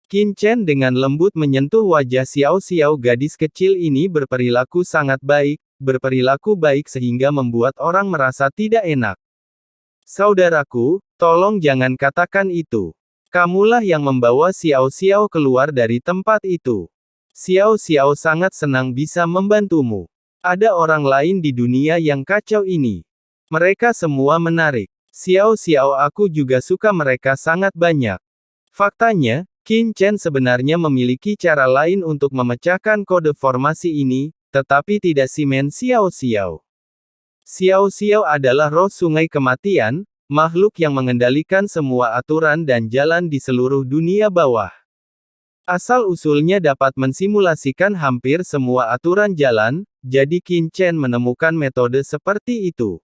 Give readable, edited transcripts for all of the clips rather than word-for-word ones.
Qin Chen dengan lembut menyentuh wajah Xiao Xiao. Gadis kecil ini berperilaku sangat baik, berperilaku baik sehingga membuat orang merasa tidak enak. Saudaraku, tolong jangan katakan itu. Kamulah yang membawa Xiao Xiao keluar dari tempat itu. Xiao Xiao sangat senang bisa membantumu. Ada orang lain di dunia yang kacau ini. Mereka semua menarik. Xiao Xiao, aku juga suka mereka sangat banyak. Faktanya, Qin Chen sebenarnya memiliki cara lain untuk memecahkan kode formasi ini, tetapi tidak Simen Xiao Xiao. Xiao Xiao adalah roh sungai kematian, makhluk yang mengendalikan semua aturan dan jalan di seluruh dunia bawah. Asal-usulnya dapat mensimulasikan hampir semua aturan jalan, jadi Qin Chen menemukan metode seperti itu.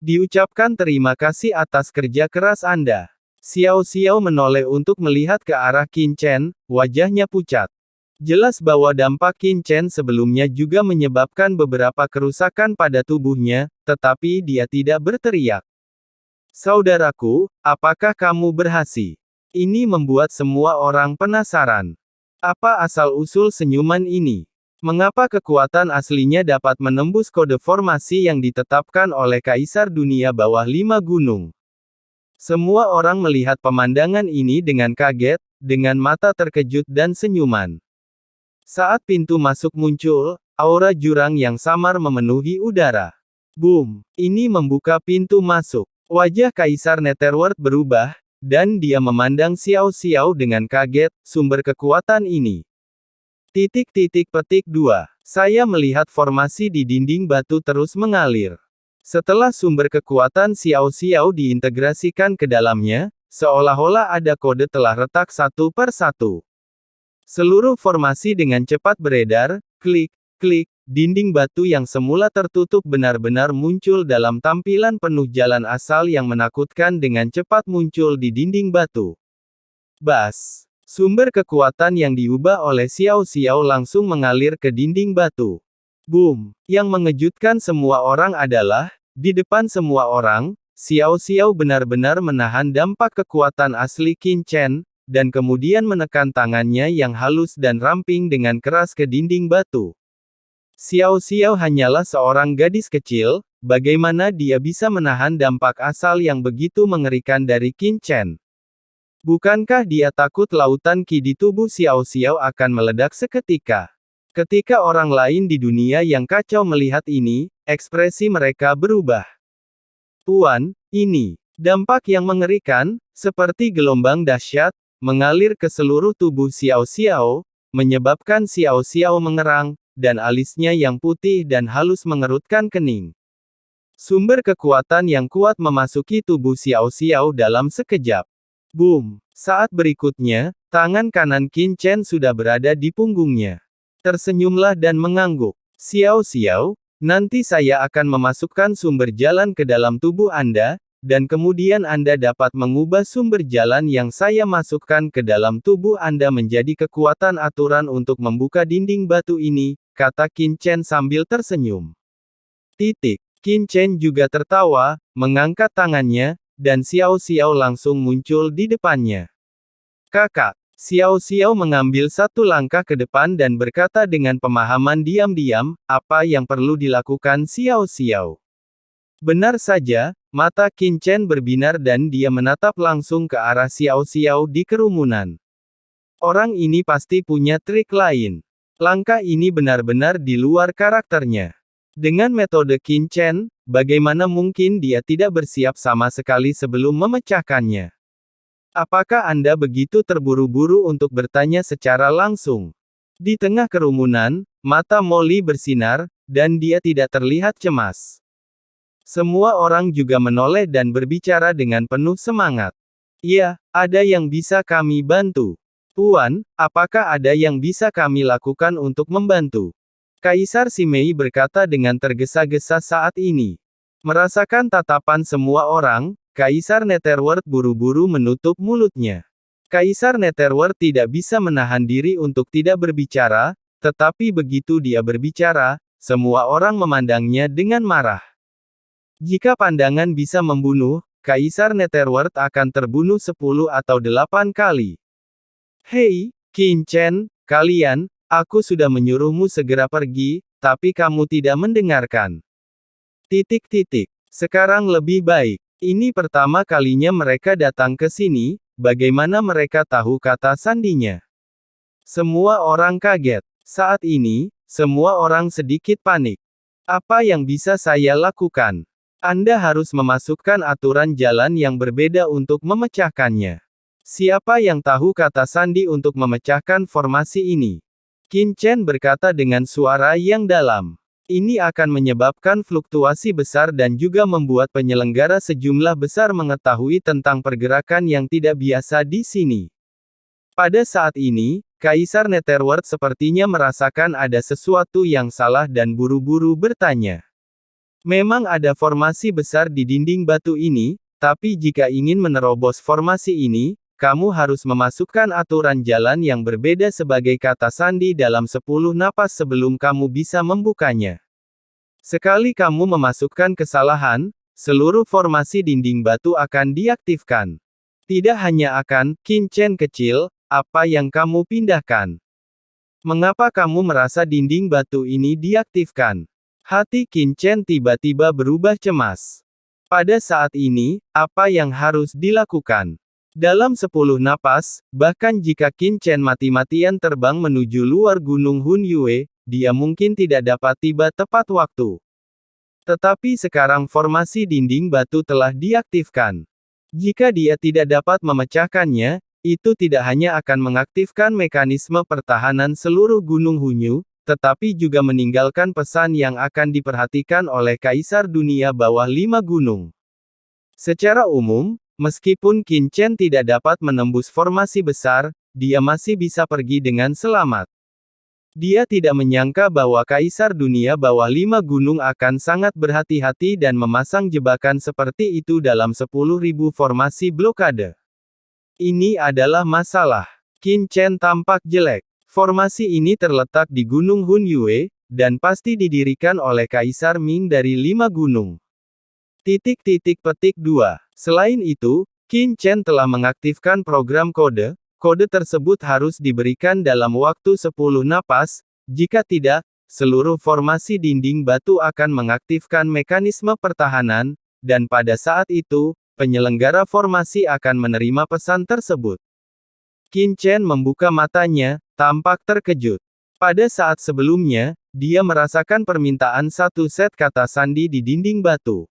Diucapkan terima kasih atas kerja keras Anda. Xiao Xiao menoleh untuk melihat ke arah Qin Chen, wajahnya pucat. Jelas bahwa dampak Qin Chen sebelumnya juga menyebabkan beberapa kerusakan pada tubuhnya, tetapi dia tidak berteriak. Saudaraku, apakah kamu berhasil? Ini membuat semua orang penasaran. Apa asal-usul senyuman ini? Mengapa kekuatan aslinya dapat menembus kode formasi yang ditetapkan oleh Kaisar Dunia Bawah 5 Gunung? Semua orang melihat pemandangan ini dengan kaget, dengan mata terkejut dan senyuman. Saat pintu masuk muncul, aura jurang yang samar memenuhi udara. Boom! Ini membuka pintu masuk. Wajah Kaisar Netherworld berubah, dan dia memandang Xiao Xiao dengan kaget. Sumber kekuatan ini. Petik 2. Saya melihat formasi di dinding batu terus mengalir. Setelah sumber kekuatan Xiao Xiao diintegrasikan ke dalamnya, seolah-olah ada kode telah retak satu per satu. Seluruh formasi dengan cepat beredar, klik, klik, dinding batu yang semula tertutup benar-benar muncul dalam tampilan penuh jalan asal yang menakutkan dengan cepat muncul di dinding batu. Bas! Sumber kekuatan yang diubah oleh Xiao Xiao langsung mengalir ke dinding batu. Boom! Yang mengejutkan semua orang adalah, di depan semua orang, Xiao Xiao benar-benar menahan dampak kekuatan asli Qin Chen, dan kemudian menekan tangannya yang halus dan ramping dengan keras ke dinding batu. Xiao Xiao hanyalah seorang gadis kecil, bagaimana dia bisa menahan dampak asal yang begitu mengerikan dari Qin Chen? Bukankah dia takut lautan Qi di tubuh Xiao Xiao akan meledak seketika? Ketika orang lain di dunia yang kacau melihat ini, ekspresi mereka berubah. Tuan, ini dampak yang mengerikan, seperti gelombang dahsyat, mengalir ke seluruh tubuh Xiao Xiao, menyebabkan Xiao Xiao mengerang, dan alisnya yang putih dan halus mengerutkan kening. Sumber kekuatan yang kuat memasuki tubuh Xiao Xiao dalam sekejap. Boom! Saat berikutnya, tangan kanan Qin Chen sudah berada di punggungnya. Tersenyumlah dan mengangguk. Xiao Xiao, nanti saya akan memasukkan sumber jalan ke dalam tubuh Anda, dan kemudian Anda dapat mengubah sumber jalan yang saya masukkan ke dalam tubuh Anda menjadi kekuatan aturan untuk membuka dinding batu ini, kata Qin Chen sambil tersenyum. Qin Chen juga tertawa, mengangkat tangannya, dan Xiao Xiao langsung muncul di depannya. Kakak! Xiao Xiao mengambil satu langkah ke depan dan berkata dengan pemahaman diam-diam, apa yang perlu dilakukan Xiao Xiao? Benar saja, mata Qin Chen berbinar dan dia menatap langsung ke arah Xiao Xiao di kerumunan. Orang ini pasti punya trik lain. Langkah ini benar-benar di luar karakternya. Dengan metode Qin Chen, bagaimana mungkin dia tidak bersiap sama sekali sebelum memecahkannya? Apakah Anda begitu terburu-buru untuk bertanya secara langsung? Di tengah kerumunan, mata Molly bersinar, dan dia tidak terlihat cemas. Semua orang juga menoleh dan berbicara dengan penuh semangat. Ya, ada yang bisa kami bantu. Tuan, apakah ada yang bisa kami lakukan untuk membantu? Kaisar Simei berkata dengan tergesa-gesa saat ini. Merasakan tatapan semua orang, Kaisar Netherworld buru-buru menutup mulutnya. Kaisar Netherworld tidak bisa menahan diri untuk tidak berbicara, tetapi begitu dia berbicara, semua orang memandangnya dengan marah. Jika pandangan bisa membunuh, Kaisar Netherworld akan terbunuh 10 atau 8 kali. Hei, Qin Chen, kalian, aku sudah menyuruhmu segera pergi, tapi kamu tidak mendengarkan. Sekarang lebih baik. Ini pertama kalinya mereka datang ke sini, bagaimana mereka tahu kata sandinya? Semua orang kaget. Saat ini, semua orang sedikit panik. Apa yang bisa saya lakukan? Anda harus memasukkan aturan jalan yang berbeda untuk memecahkannya. Siapa yang tahu kata sandi untuk memecahkan formasi ini? Qin Chen berkata dengan suara yang dalam. Ini akan menyebabkan fluktuasi besar dan juga membuat penyelenggara sejumlah besar mengetahui tentang pergerakan yang tidak biasa di sini. Pada saat ini, Kaisar Netherworld sepertinya merasakan ada sesuatu yang salah dan buru-buru bertanya. Memang ada formasi besar di dinding batu ini, tapi jika ingin menerobos formasi ini, kamu harus memasukkan aturan jalan yang berbeda sebagai kata sandi dalam 10 napas sebelum kamu bisa membukanya. Sekali kamu memasukkan kesalahan, seluruh formasi dinding batu akan diaktifkan. Tidak hanya akan, Qin Chen kecil, apa yang kamu pindahkan? Mengapa kamu merasa dinding batu ini diaktifkan? Hati Qin Chen tiba-tiba berubah cemas. Pada saat ini, apa yang harus dilakukan? Dalam 10 napas, bahkan jika Qin Chen mati-matian terbang menuju luar gunung Hun Yue, dia mungkin tidak dapat tiba tepat waktu. Tetapi sekarang formasi dinding batu telah diaktifkan. Jika dia tidak dapat memecahkannya, itu tidak hanya akan mengaktifkan mekanisme pertahanan seluruh gunung Hunyu, tetapi juga meninggalkan pesan yang akan diperhatikan oleh Kaisar Dunia Bawah 5 Gunung. Secara umum, meskipun Qin Chen tidak dapat menembus formasi besar, dia masih bisa pergi dengan selamat. Dia tidak menyangka bahwa Kaisar Dunia Bawah 5 Gunung akan sangat berhati-hati dan memasang jebakan seperti itu dalam 10.000 formasi blokade. Ini adalah masalah. Qin Chen tampak jelek. Formasi ini terletak di Gunung Hun Yue, dan pasti didirikan oleh Kaisar Ming dari 5 gunung. 2. Selain itu, Qin Chen telah mengaktifkan program kode. Kode tersebut harus diberikan dalam waktu 10 napas, jika tidak, seluruh formasi dinding batu akan mengaktifkan mekanisme pertahanan, dan pada saat itu, penyelenggara formasi akan menerima pesan tersebut. Qin Chen membuka matanya, tampak terkejut. Pada saat sebelumnya, dia merasakan permintaan satu set kata sandi di dinding batu.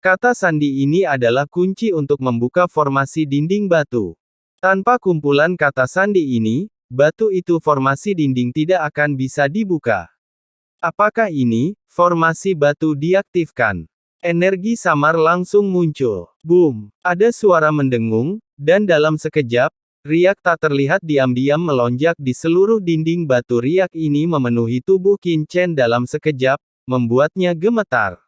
Kata sandi ini adalah kunci untuk membuka formasi dinding batu. Tanpa kumpulan kata sandi ini, batu itu formasi dinding tidak akan bisa dibuka. Apakah ini, formasi batu diaktifkan? Energi samar langsung muncul. Boom! Ada suara mendengung, dan dalam sekejap, riak tak terlihat diam-diam melonjak di seluruh dinding batu. Riak ini memenuhi tubuh Qin Chen dalam sekejap, membuatnya gemetar.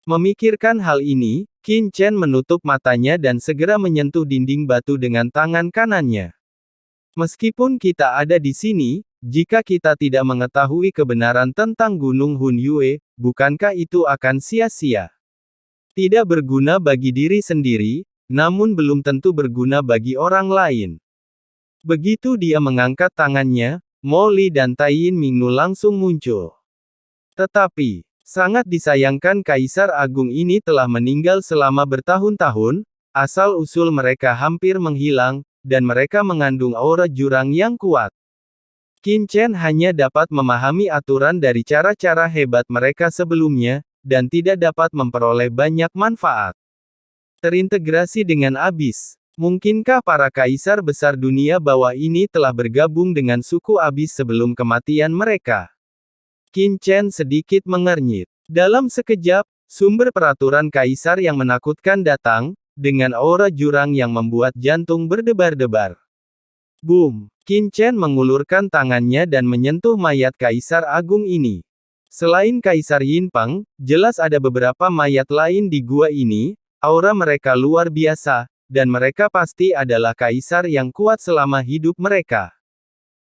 Memikirkan hal ini, Qin Chen menutup matanya dan segera menyentuh dinding batu dengan tangan kanannya. Meskipun kita ada di sini, jika kita tidak mengetahui kebenaran tentang Gunung Hun Yue, bukankah itu akan sia-sia? Tidak berguna bagi diri sendiri, namun belum tentu berguna bagi orang lain. Begitu dia mengangkat tangannya, Mo Li dan Taiyin Mingnu langsung muncul. Tetapi, sangat disayangkan Kaisar Agung ini telah meninggal selama bertahun-tahun, asal-usul mereka hampir menghilang, dan mereka mengandung aura jurang yang kuat. Qin Chen hanya dapat memahami aturan dari cara-cara hebat mereka sebelumnya, dan tidak dapat memperoleh banyak manfaat. Terintegrasi dengan abis. Mungkinkah para kaisar besar dunia bawah ini telah bergabung dengan suku abis sebelum kematian mereka? Qin Chen sedikit mengernyit. Dalam sekejap, sumber peraturan kaisar yang menakutkan datang, dengan aura jurang yang membuat jantung berdebar-debar. Boom! Qin Chen mengulurkan tangannya dan menyentuh mayat kaisar agung ini. Selain Kaisar Yinpeng, jelas ada beberapa mayat lain di gua ini, aura mereka luar biasa, dan mereka pasti adalah kaisar yang kuat selama hidup mereka.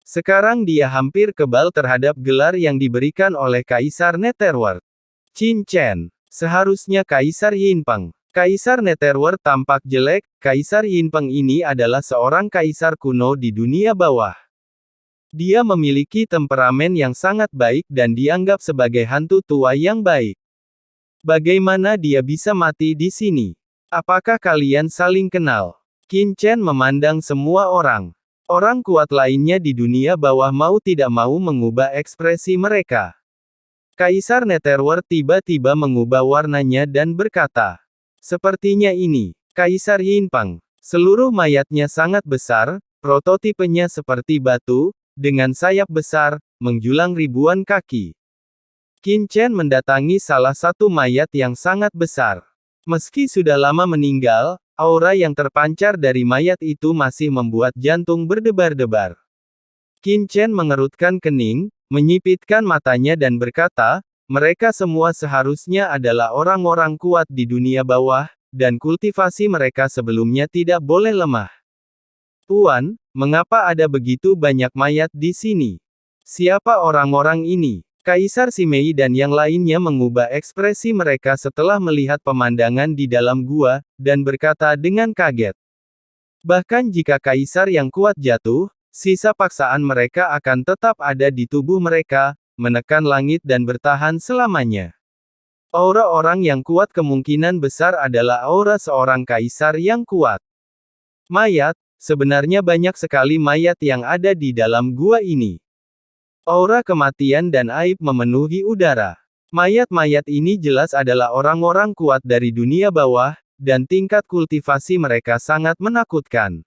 Sekarang dia hampir kebal terhadap gelar yang diberikan oleh Kaisar Netherworld. Qin Chen, seharusnya Kaisar Yinpeng. Kaisar Netherworld tampak jelek. Kaisar Yinpeng ini adalah seorang kaisar kuno di dunia bawah. Dia memiliki temperamen yang sangat baik dan dianggap sebagai hantu tua yang baik. Bagaimana dia bisa mati di sini? Apakah kalian saling kenal? Qin Chen memandang semua orang. Orang kuat lainnya di dunia bawah mau tidak mau mengubah ekspresi mereka. Kaisar Netherworld tiba-tiba mengubah warnanya dan berkata, "Sepertinya ini, Kaisar Yinpeng. Seluruh mayatnya sangat besar, prototipenya seperti batu, dengan sayap besar, menjulang ribuan kaki." Qin Chen mendatangi salah satu mayat yang sangat besar. Meski sudah lama meninggal, aura yang terpancar dari mayat itu masih membuat jantung berdebar-debar. Qin Chen mengerutkan kening, menyipitkan matanya dan berkata, "Mereka semua seharusnya adalah orang-orang kuat di dunia bawah, dan kultivasi mereka sebelumnya tidak boleh lemah." "Tuan, mengapa ada begitu banyak mayat di sini? Siapa orang-orang ini?" Kaisar Simei dan yang lainnya mengubah ekspresi mereka setelah melihat pemandangan di dalam gua, dan berkata dengan kaget. Bahkan jika kaisar yang kuat jatuh, sisa paksaan mereka akan tetap ada di tubuh mereka, menekan langit dan bertahan selamanya. Aura orang yang kuat kemungkinan besar adalah aura seorang kaisar yang kuat. Mayat, sebenarnya banyak sekali mayat yang ada di dalam gua ini. Aura kematian dan aib memenuhi udara. Mayat-mayat ini jelas adalah orang-orang kuat dari dunia bawah, dan tingkat kultivasi mereka sangat menakutkan.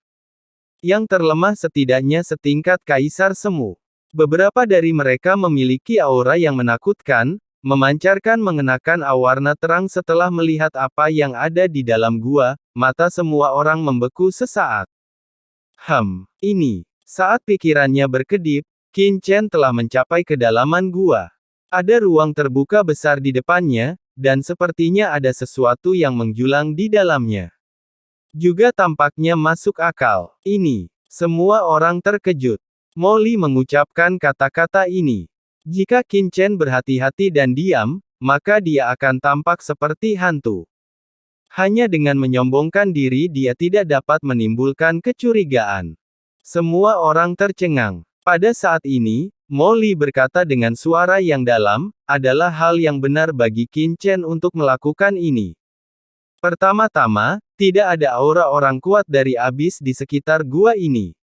Yang terlemah setidaknya setingkat Kaisar Semu. Beberapa dari mereka memiliki aura yang menakutkan, memancarkan mengenakan awarna terang setelah melihat apa yang ada di dalam gua, mata semua orang membeku sesaat. Ini. Saat pikirannya berkedip, Qin Chen telah mencapai kedalaman gua. Ada ruang terbuka besar di depannya, dan sepertinya ada sesuatu yang menjulang di dalamnya. Juga tampaknya masuk akal. Ini. Semua orang terkejut. Molly mengucapkan kata-kata ini. Jika Qin Chen berhati-hati dan diam, maka dia akan tampak seperti hantu. Hanya dengan menyombongkan diri dia tidak dapat menimbulkan kecurigaan. Semua orang tercengang. Pada saat ini, Molly berkata dengan suara yang dalam, adalah hal yang benar bagi Qin Chen untuk melakukan ini. Pertama-tama, tidak ada aura orang kuat dari abis di sekitar gua ini.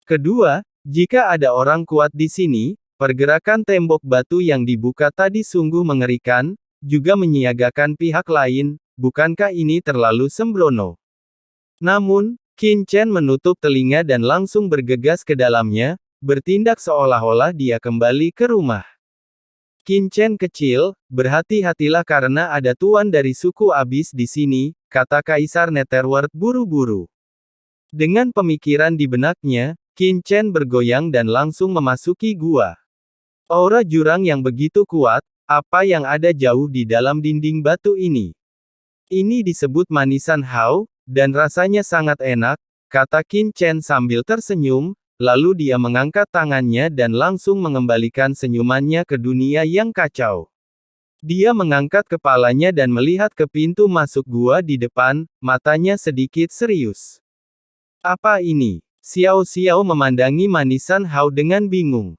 Kedua, jika ada orang kuat di sini, pergerakan tembok batu yang dibuka tadi sungguh mengerikan, juga menyiagakan pihak lain, bukankah ini terlalu sembrono? Namun, Qin Chen menutup telinga dan langsung bergegas ke dalamnya, bertindak seolah-olah dia kembali ke rumah. Qin Chen kecil, berhati-hatilah karena ada tuan dari suku abis di sini, kata Kaisar Netherworld buru-buru. Dengan pemikiran di benaknya, Qin Chen bergoyang dan langsung memasuki gua. Aura jurang yang begitu kuat, apa yang ada jauh di dalam dinding batu ini? Ini disebut manisan Hao, dan rasanya sangat enak, kata Qin Chen sambil tersenyum. Lalu dia mengangkat tangannya dan langsung mengembalikan senyumannya ke dunia yang kacau. Dia mengangkat kepalanya dan melihat ke pintu masuk gua di depan, matanya sedikit serius. Apa ini? Xiao Xiao memandangi manisan Hao dengan bingung.